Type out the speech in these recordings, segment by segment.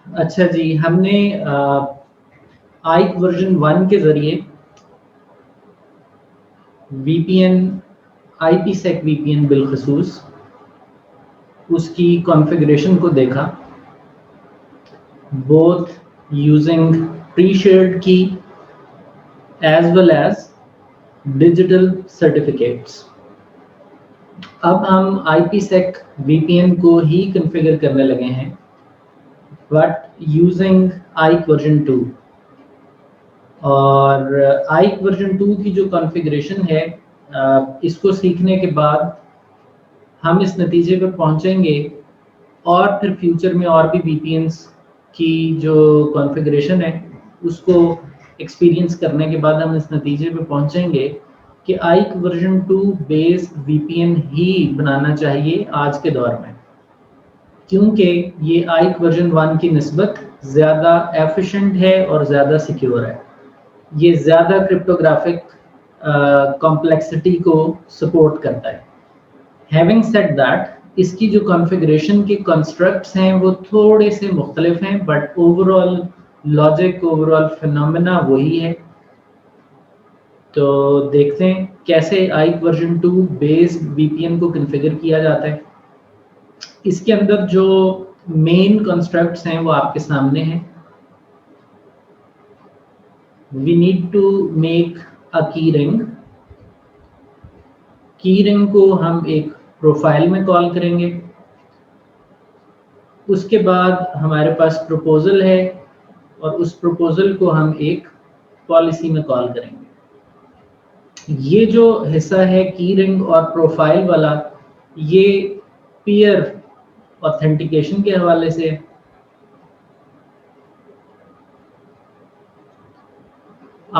اچھا جی، ہم نے آئک ورژن 1 کے ذریعے وی پی این آئی P sec V P N بالخصوص اس کی کانفیگریشن کو دیکھا، both using pre-shared key as well as digital certificates. اب ہم آئی P sec V P N کو ہی کنفیگر کرنے لگے ہیں بٹ یوزنگ آئک ورژن 2. اور آئک ورژن 2 کی جو کانفیگریشن ہے اس کو سیکھنے کے بعد ہم اس نتیجے پہ پہنچیں گے، اور پھر فیوچر میں اور بھی وی پی اینس کی جو کانفیگریشن ہے اس کو ایکسپیرینس کرنے کے بعد ہم اس نتیجے پہ پہنچیں گے کہ آئک version 2 based we P N ہی بنانا چاہیے آج کے دور میں، کیونکہ یہ آئک ورژن 1 کی نسبت زیادہ ایفیشینٹ ہے اور زیادہ سیکیور ہے. یہ زیادہ کرپٹوگرافک کمپلیکسٹی کو سپورٹ کرتا ہے. ہیونگ سیڈ دیٹ، اس کی جو کانفیگریشن کے کنسٹرکٹس ہیں وہ تھوڑے سے مختلف ہیں، but over all logic, over all phenomena وہی ہے. تو دیکھتے ہیں کیسے آئک version 2 based we P N کو کنفیگر کیا جاتا ہے. اس کے اندر جو مین کنسٹرکٹس ہیں وہ آپ کے سامنے ہیں. We need to make a key ring. کی رنگ کو ہم ایک پروفائل میں کال کریں گے. اس کے بعد ہمارے پاس پروپوزل ہے، اور اس پروپوزل کو ہم ایک پالیسی میں کال کریں گے. یہ جو حصہ ہے کی رنگ اور پروفائل والا، یہ پیئر آتھینٹیکیشن کے حوالے سے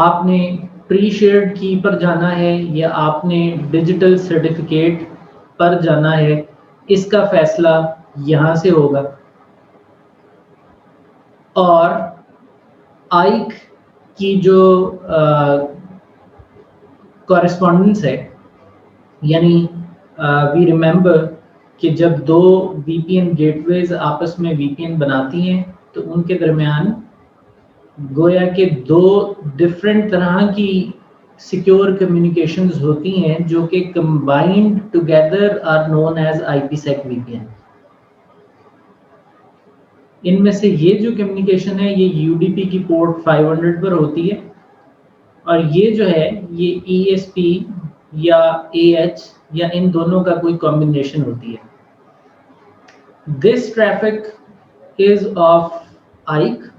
آپ نے پری شیئرڈ کی پر جانا ہے یا آپ نے ڈیجیٹل سرٹیفکیٹ پر جانا ہے، اس کا فیصلہ یہاں سے ہوگا. اور آئک کی جو کورسپونڈنس ہے، یعنی وی ریممبر کہ جب دو وی پی این گیٹ ویز آپس میں وی پی این بناتی ہیں تو ان کے درمیان گویا کہ دو ڈفرینٹ طرح کی سیکیور کمیونیکیشنز ہوتی ہیں جو کہ combined together are known as I P sec V P N. ان میں سے یہ جو کمیونیکیشن ہے یہ یو ڈی پی کی پورٹ 500 پر ہوتی ہے، اور یہ جو ہے یہ ای ایس پی یا اے ایچ یا ان دونوں کا کوئی کمبینیشن ہوتی ہے. This traffic is of IKE.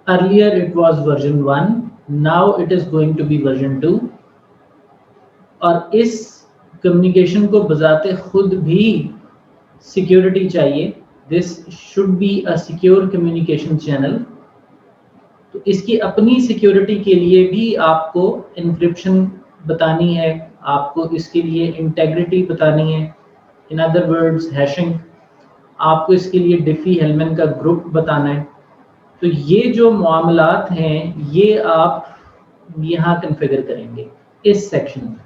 Earlier it was version 1, now it is going to be version 2. اور اس کمیونیکیشن کو بذات خود بھی سیکیورٹی چاہیے. This should be a secure communication channel. تو اس کی اپنی سیکیورٹی کے لیے بھی آپ کو انکرپشن بتانی ہے، آپ کو اس کے لیے انٹیگریٹی بتانی ہے. In other words hashing. آپ کو اس کے لیے ڈیفی ہیلمن کا گروپ بتانا ہے. تو یہ جو معاملات ہیں یہ آپ یہاں کنفیگر کریں گے اس سیکشن میں.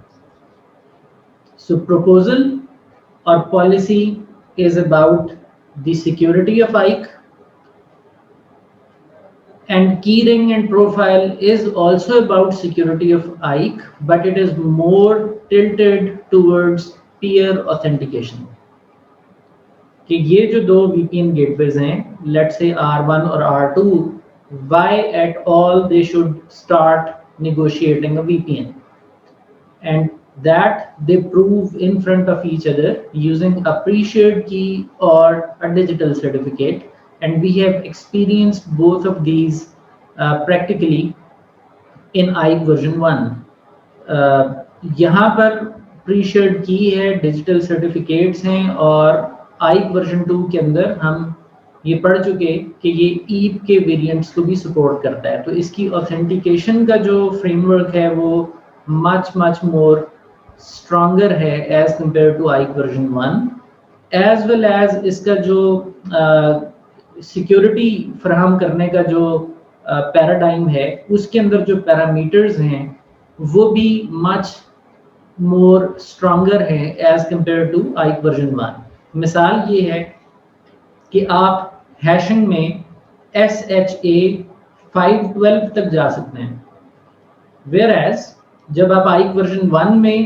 سو پروپوزل اور policy is about the security of IKE, and key ring and profile is also about security of IKE, but it is more tilted towards peer authentication. کہ یہ جو دو وی پی این گیٹ ویز ہیں، late سے R1 اور R2, why at all they should start negotiating a VPN, and that they prove in front of each other using a pre-shared key or a digital certificate, and we have experienced both of these practically in IKEv version 1. یہاں پر pre-shared key ہے، digital certificates ہیں، اور آئک version 2 کے اندر ہم یہ پڑھ چکے کہ یہ ایپ کے ویریئنٹس کو بھی سپورٹ کرتا ہے. تو اس کی آتھینٹیکیشن کا جو فریم ورک ہے وہ مچ مور اسٹرانگر ہے as compare to IKE version 1، as well as اس کا جو سیکیورٹی فراہم کرنے کا جو پیراڈائم ہے اس کے اندر جو پیرامیٹرز ہیں وہ بھی مچ مور اسٹرانگر ہے as compare to IKE version 1. مثال یہ ہے کہ آپ हैशिंग में SHA 512 तक जा सकते हैं, वेयर एज जब आप आइक वर्जन 1 में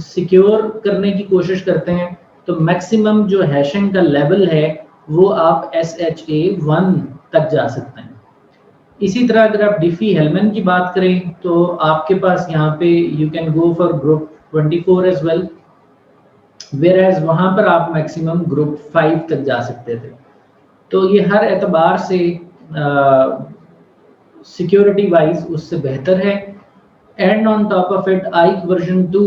सिक्योर करने की कोशिश करते हैं तो मैक्सिमम जो हैशिंग का लेवल है वो आप SHA 1 तक जा सकते हैं। इसी तरह अगर आप डिफी हेलमैन की बात करें तो आपके पास यहाँ पे you can go for group 24 as well, whereas वहाँ पर आप मैक्सिमम ग्रुप 5 तक जा सकते थे। तो ये हर एतबार से सिक्योरिटी वाइज उससे बेहतर है। And on top of it IKE version 2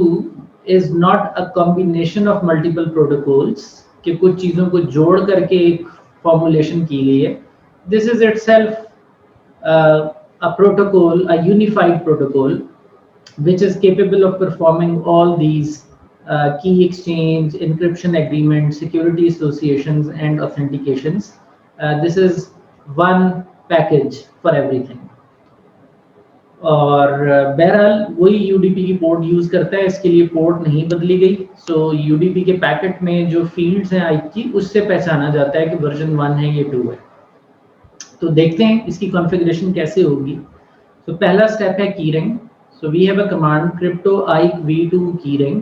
is not a combination of multiple protocols कि कुछ चीज़ों को जोड़ करके एक फॉर्मुलेशन की गई है। This is itself a protocol, a unified protocol, which is capable of performing all these key exchange, encryption agreements, security associations, and authentications. This is one package for everything. और बहरहाल वही UDP की port use करता है, इसके लिए port नहीं बदली गई। सो UDP के पैकेट में जो फील्ड्स हैं आइक की उससे पहचाना जाता है कि वर्जन 1 है ये 2 है। तो देखते हैं इसकी कॉन्फ़िगरेशन कैसे होगी। तो पहला स्टेप है keyring. So we have a command crypto IKev2 keyring,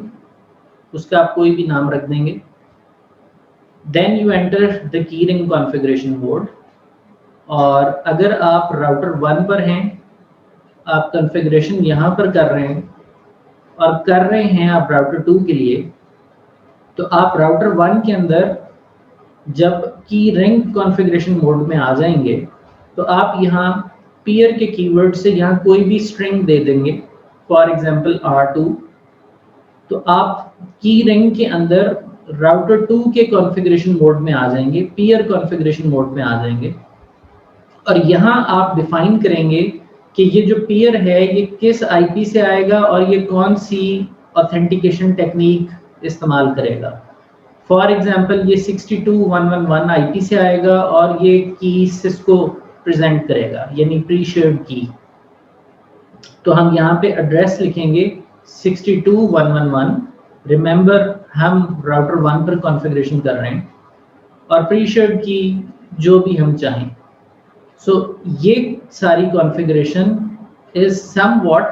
उसका आप कोई भी नाम रख देंगे। Then you enter the keyring configuration mode, और अगर आप राउटर 1 पर हैं, आप कॉन्फ़िगरेशन यहाँ पर कर रहे हैं और कर रहे हैं आप राउटर 2 के लिए, तो आप राउटर 1 के अंदर जब की रिंग कॉन्फ़िगरेशन मोड में आ जाएंगे तो आप यहाँ पीयर के कीवर्ड से यहाँ कोई भी स्ट्रिंग दे देंगे, फॉर एग्जांपल R2। तो आप की रिंग के अंदर राउटर 2 के कॉन्फ़िगरेशन मोड में आ जाएंगे, पीयर कॉन्फ़िगरेशन मोड में आ जाएंगे, और यहाँ आप डिफाइन करेंगे कि ये जो पीयर है ये किस IP से आएगा और ये कौन सी ऑथेंटिकेशन टेक्निक इस्तेमाल करेगा। फॉर एग्जाम्पल ये 62111 IP से आएगा और ये की सिस्को प्रेजेंट करेगा, यानी प्री शेयर्ड की। तो हम यहाँ पे एड्रेस लिखेंगे 62111। रिमेंबर हम राउटर 1 पर कॉन्फ़िगरेशन कर रहे हैं, और प्री शेयर्ड की जो भी हम चाहें। सो ये सारी configuration is somewhat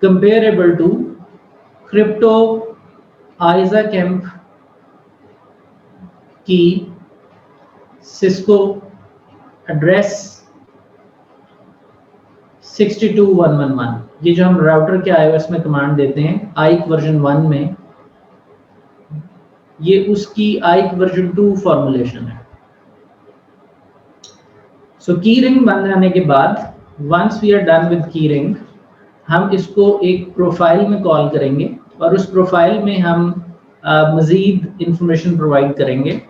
comparable to crypto IKEv2 की सिस्को एड्रेस 62111। ये जो हम राउटर के iOS में कमांड देते हैं आइक वर्जन 1 में, ये उसकी आइक वर्जन 2 फॉर्मुलेशन है। सो की रिंग बन जाने के बाद once we are done with key ring, हम इसको एक प्रोफाइल में कॉल करेंगे और उस प्रोफाइल में हम मज़ीद इंफॉर्मेशन प्रोवाइड करेंगे।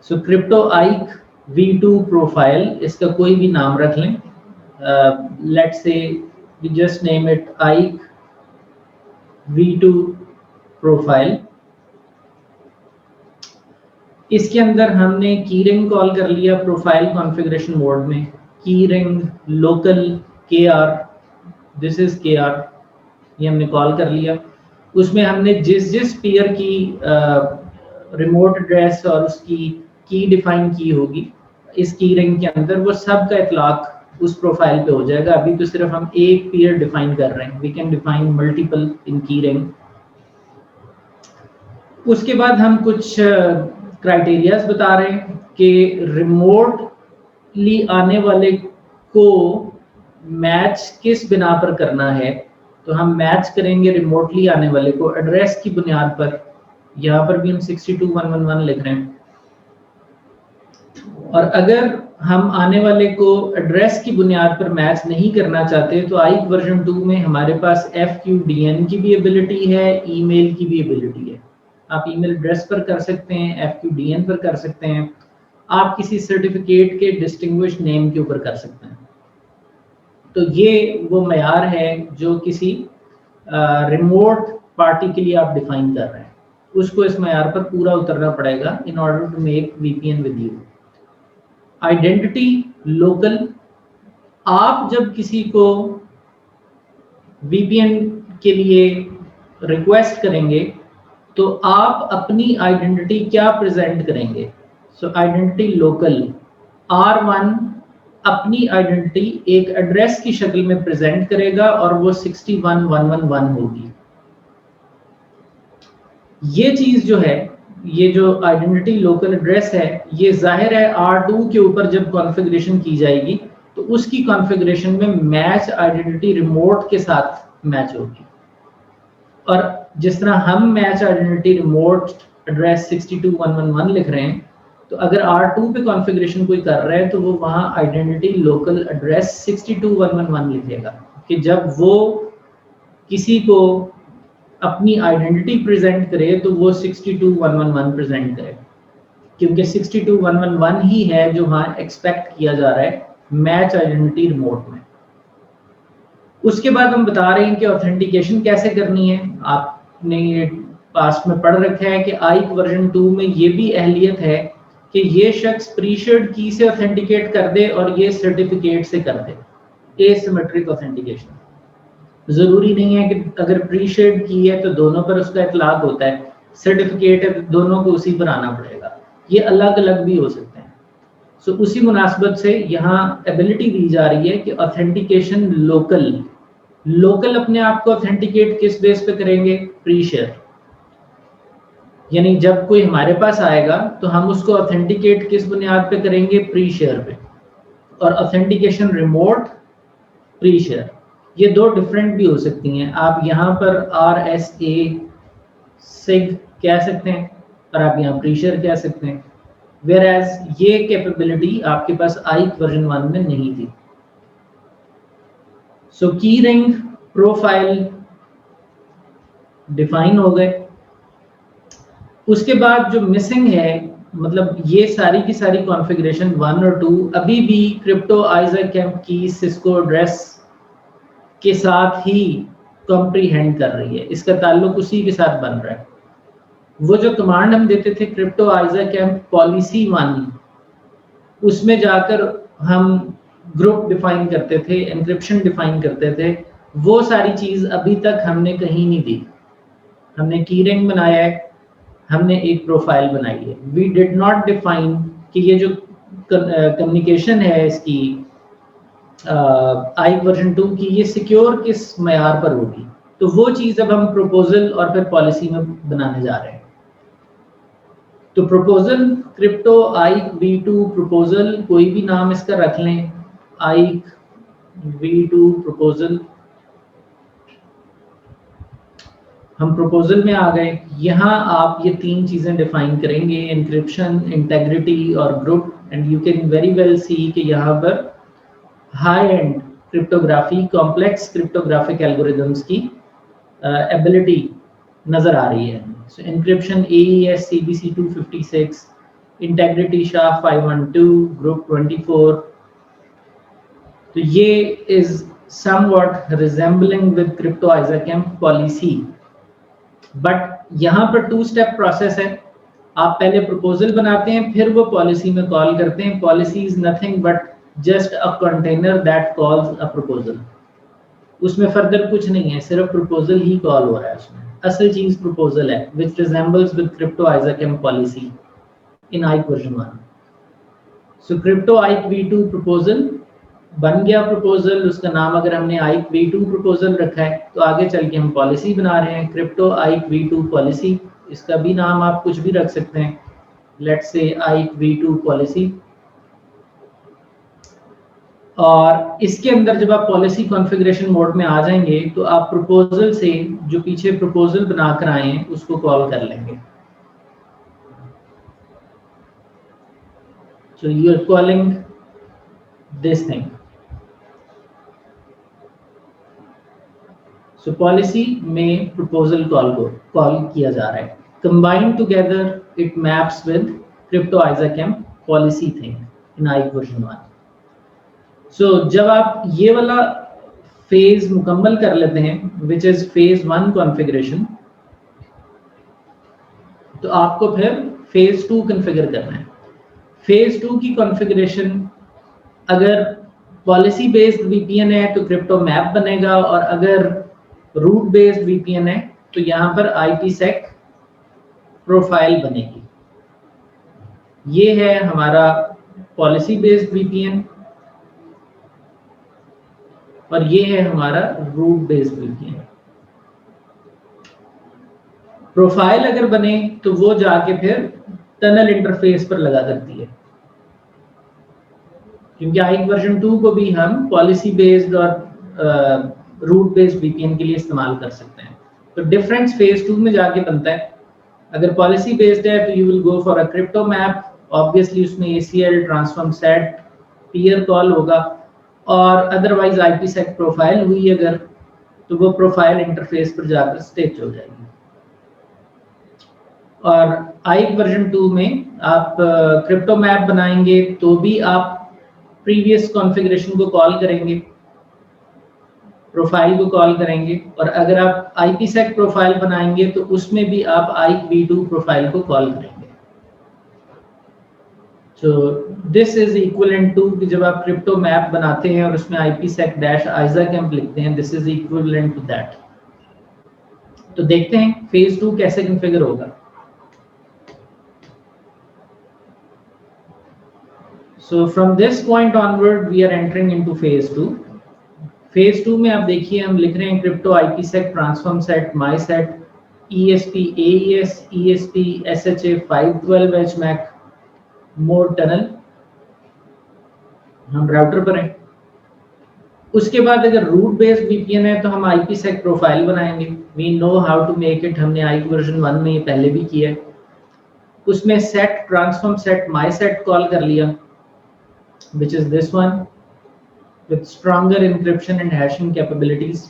सो क्रिप्टो IKev2 प्रोफाइल, इसका कोई भी नाम रख लें। Let's say we just name it IKev2 profile. इसके अंदर हमने कीरिंग कॉल कर लिया प्रोफाइल कॉन्फ़िगरेशन मोड में, keyring local KR, this is KR, ये हमने कॉल कर लिया। उसमें हमने जिस पीयर की रिमोट एड्रेस और उसकी की डिफाइन की होगी इस की रिंग के अंदर, वो सब का इतलाक उस प्रोफाइल पे हो जाएगा। अभी तो सिर्फ हम एक पीयर डिफाइन कर रहे हैं, वी कैन डिफाइन मल्टीपल इन की रिंग। उसके बाद हम कुछ क्राइटेरियाज बता रहे हैं कि रिमोटली आने वाले को मैच किस बिना पर करना है। तो हम मैच करेंगे रिमोटली आने वाले को एड्रेस की बुनियाद पर। यहाँ पर भी हम 62111 लिख रहे हैं, और अगर हम आने वाले को एड्रेस की बुनियाद पर मैच नहीं करना चाहते तो आइक वर्जन 2 में हमारे पास FQDN की भी एबिलिटी है, ईमेल की भी एबिलिटी है। आप ईमेल एड्रेस पर कर सकते हैं, FQDN पर कर सकते हैं, आप किसी सर्टिफिकेट के डिस्टिंग्विश नेम के ऊपर कर सकते हैं। तो ये वो मयार है जो किसी रिमोट पार्टी के लिए आप डिफाइन कर रहे हैं, उसको इस मयार पर पूरा उतरना पड़ेगा in order to make VPN with you. Identity local, आप जब किसी को VPN के लिए रिक्वेस्ट करेंगे तो आप अपनी आइडेंटिटी क्या प्रेजेंट करेंगे। सो आइडेंटिटी लोकल, R1 अपनी आइडेंटिटी एक एड्रेस की शक्ल में प्रेजेंट करेगा और वो 61111 होगी। ये चीज जो है, ये जो आइडेंटिटी लोकल एड्रेस है, ये जाहिर है R2 के ऊपर जब कॉन्फ़िगरेशन की जाएगी तो उसकी कॉन्फ़िगरेशन में मैच आइडेंटिटी रिमोट के साथ मैच होगी। और जिस तरह हम मैच आइडेंटिटी रिमोट एड्रेस 62111 लिख रहे हैं, तो अगर R2 पे कॉन्फ़िगरेशन कोई कर रहा है तो वो वहाँ आइडेंटिटी लोकल एड्रेस 62111 लिखेगा कि जब वो किसी को अपनी आइडेंटिटी प्रेजेंट करे तो वो 62111 प्रेजेंट करे, क्योंकि 62111 ही है जो वहाँ एक्सपेक्ट किया जा रहा है मैच आइडेंटिटी रिमोट में। उसके बाद हम बता रहे हैं कि ऑथेंटिकेशन कैसे करनी है। आपने ये पास्ट में पढ़ रखा है कि आइक वर्जन 2 में ये भी अहलियत है कि ये शख्स प्रीशर्ड की से ऑथेंटिकेट कर दे और ये सर्टिफिकेट से कर दे, एसिमेट्रिक ऑथेंटिकेशन। जरूरी नहीं है कि अगर प्रीशर्ड की है तो दोनों पर उसका इतलाक होता है, सर्टिफिकेट है तो दोनों को उसी पर आना पड़ेगा, ये अलग अलग भी हो सकते हैं। सो उसी मुनासबत से यहाँ एबिलिटी दी जा रही है कि ऑथेंटिकेशन लोकल अपने आप को ऑथेंटिकेट किस बेस पे करेंगे, प्री शेयर। यानी जब कोई हमारे पास आएगा तो हम उसको ऑथेंटिकेट किस बुनियाद पे करेंगे, प्री शेयर पे। और ऑथेंटिकेशन रिमोट, प्री शेयर, ये दो डिफरेंट भी हो सकती हैं। आप यहाँ पर RSA सिग कह सकते हैं और आप यहाँ प्री शेयर कह सकते हैं, वेयर एज ये कैपेबिलिटी आपके पास आइक वर्जन 1 में नहीं थी। सो की रिंग प्रोफाइल डिफाइन हो गए। उसके बाद जो मिसिंग है, मतलब ये सारी की सारी कॉन्फ़िगरेशन 1 और 2 अभी भी क्रिप्टो आइज़ैक की सिस्को एड्रेस के साथ ही कॉम्प्रीहेंड कर रही है, इसका ताल्लुक उसी के साथ बन रहा है। वो जो कमांड हम देते थे क्रिप्टो आइज़ैक पॉलिसी 1, उसमें जाकर हम ग्रुप डिफाइन करते थे, एनक्रिप्शन डिफाइन करते थे, वो सारी चीज़ अभी तक हमने कहीं नहीं दी। हमने की रिंग बनाया है, हमने एक प्रोफाइल बनाई है। वी डिड नॉट डिफाइन कि ये जो कम्युनिकेशन है इसकी आइक वर्जन 2 की, ये सिक्योर किस मयार पर होगी। तो वो चीज़ अब हम प्रपोजल और फिर पॉलिसी में बनाने जा रहे हैं। तो प्रपोजल क्रिप्टो आइक V2 प्रपोजल, कोई भी नाम इसका रख लें, आइक V2 प्रपोजल। हम प्रपोजल में आ गए। यहाँ आप ये तीन चीज़ें डिफाइन करेंगे, एनक्रिप्शन, इंटेग्रिटी और group. And you can very well see कि यहाँ पर high end cryptography, complex cryptographic algorithms की एबिलिटी नज़र आ रही है। So encryption AES CBC 256, integrity SHA 512, group 24। तो ये is somewhat resembling with crypto ISACM policy, but यहाँ पर 2 स्टेप प्रोसेस है। आप पहले प्रपोजल बनाते हैं, फिर वो पॉलिसी में कॉल करते हैं। Policy is nothing but just a container that calls a proposal. उसमें फर्दर कुछ नहीं है, सिर्फ प्रपोजल ही कॉल हो रहा है उसमें। असल चीज प्रपोजल है, which resembles with crypto Isaac policy in IKE version 1। So crypto आइक V2 प्रपोजल बन गया। प्रपोजल, उसका नाम अगर हमने आइक V2 प्रपोजल रखा है तो आगे चल के हम पॉलिसी बना रहे हैं क्रिप्टो आइक V2 पॉलिसी। इसका भी नाम आप कुछ भी रख सकते हैं, लेट्स से आइक V2 पॉलिसी। और इसके अंदर जब आप पॉलिसी कॉन्फ़िगरेशन मोड में आ जाएंगे तो आप प्रपोजल से जो पीछे प्रपोजल बनाकर आए हैं उसको कॉल कर लेंगे। So you are calling this thing. So policy में प्रपोजल कॉल को कॉल किया जा रहा है। Combined together it maps with crypto Isaac policy thing in IKE version 1। सो जब आप ये वाला फेज मुकम्मल कर लेते हैं, विच इज फेज 1 कॉन्फ़िगरेशन, तो आपको फिर फेज 2 कॉन्फ़िगर करना है। फेज 2 की कॉन्फ़िगरेशन, अगर पॉलिसी बेस्ड VPN है तो क्रिप्टो मैप बनेगा, और अगर रूट बेस्ड VPN है तो यहाँ पर IPSec प्रोफाइल बनेगी। ये है हमारा पॉलिसी बेस्ड VPN और ये है हमारा रूट बेस्ड VPN। प्रोफाइल अगर बने तो वो जाके फिर टनल इंटरफेस पर लगा करती है, क्योंकि IKE वर्जन 2 को भी हम पॉलिसी बेस्ड और रूट बेस्ड VPN के लिए इस्तेमाल कर सकते हैं। तो डिफरेंस फेज 2 में जाके बनता है। अगर पॉलिसी बेस्ड है तो you will go for a crypto map, obviously उसमें ACL transform set peer call होगा, और अदरवाइज IPSec प्रोफाइल हुई अगर तो वो प्रोफाइल इंटरफेस पर जाकर स्टिच हो जाएगी। और IKE वर्जन 2 में आप क्रिप्टो मैप बनाएंगे तो भी आप प्रीवियस कॉन्फ़िगरेशन को कॉल करेंगे, प्रोफाइल को कॉल करेंगे, और अगर आप IPSec प्रोफाइल बनाएंगे तो उसमें भी आप IKEv2 प्रोफाइल को कॉल करेंगे। तो दिस इज इक्विवेलेंट टू कि जब आप क्रिप्टो मैप बनाते हैं और उसमें IPSec-ISACamp लिखते हैं, this is equivalent to that. तो देखते हैं फेज 2 कैसे कॉन्फ़िगर होगा। So from this point onward we are entering into phase 2. Phase 2 में आप देखिए हम लिख रहे हैं crypto IPSec transform set my set ESP AES ESP SHA 512 HMAC more tunnel, हम राउटर पर हैं। उसके बाद अगर रूट बेस्ड VPN है तो हम IPSec प्रोफाइल बनाएंगे। We know how to make it, हमने IKE वर्जन 1 में ये पहले भी किया है। उसमें set transform set my set call कर लिया, which is this one with stronger encryption and hashing capabilities,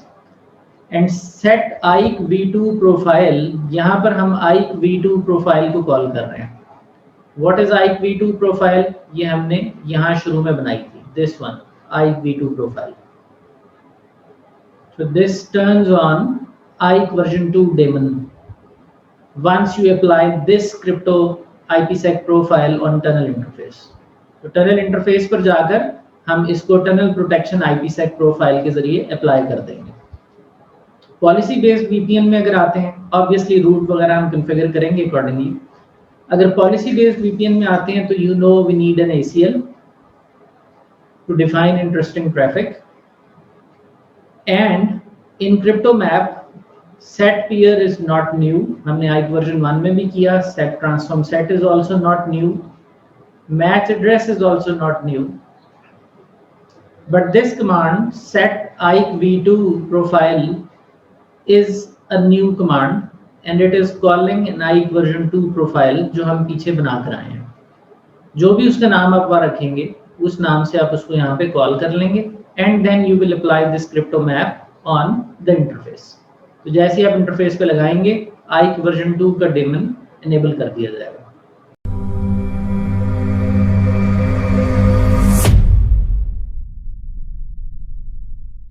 and set IKEv2 profile, यहाँ पर हम IKEv2 profile को कॉल कर रहे हैं। What is IKEv2 profile? ये हमने यहाँ शुरू में बनाई थी, this one IKEv2 profile. So this turns on IKE version 2 daemon once you apply this crypto IPSec profile on tunnel interface. तो टनल इंटरफेस पर जाकर हम इसको टनल प्रोटेक्शन IPSec प्रोफाइल के जरिए अप्लाई कर देंगे। पॉलिसी बेस्ड VPN में अगर आते हैं, ऑब्वियसली रूट वगैरह हम कॉन्फ़िगर करेंगे अकॉर्डिंगली। अगर पॉलिसी बेस्ड VPN में आते हैं तो you know we need an ACL to define interesting traffic, and in crypto map set peer is not new, हमने IKE वर्जन 1 में भी किया। Set transform set is also not new, match address is also not new, but this command set IKEv2 profile is a new command and it is calling an IKE version 2 profile जो हम पीछे बना कर आए हैं। जो भी उसका नाम आप वहाँ रखेंगे उस नाम से आप उसको यहाँ पे कॉल कर लेंगे, and then you will apply this crypto map on the interface। तो जैसे आप इंटरफेस पे लगाएंगे IKE वर्जन 2 का डेमन इनेबल कर दिया जाएगा।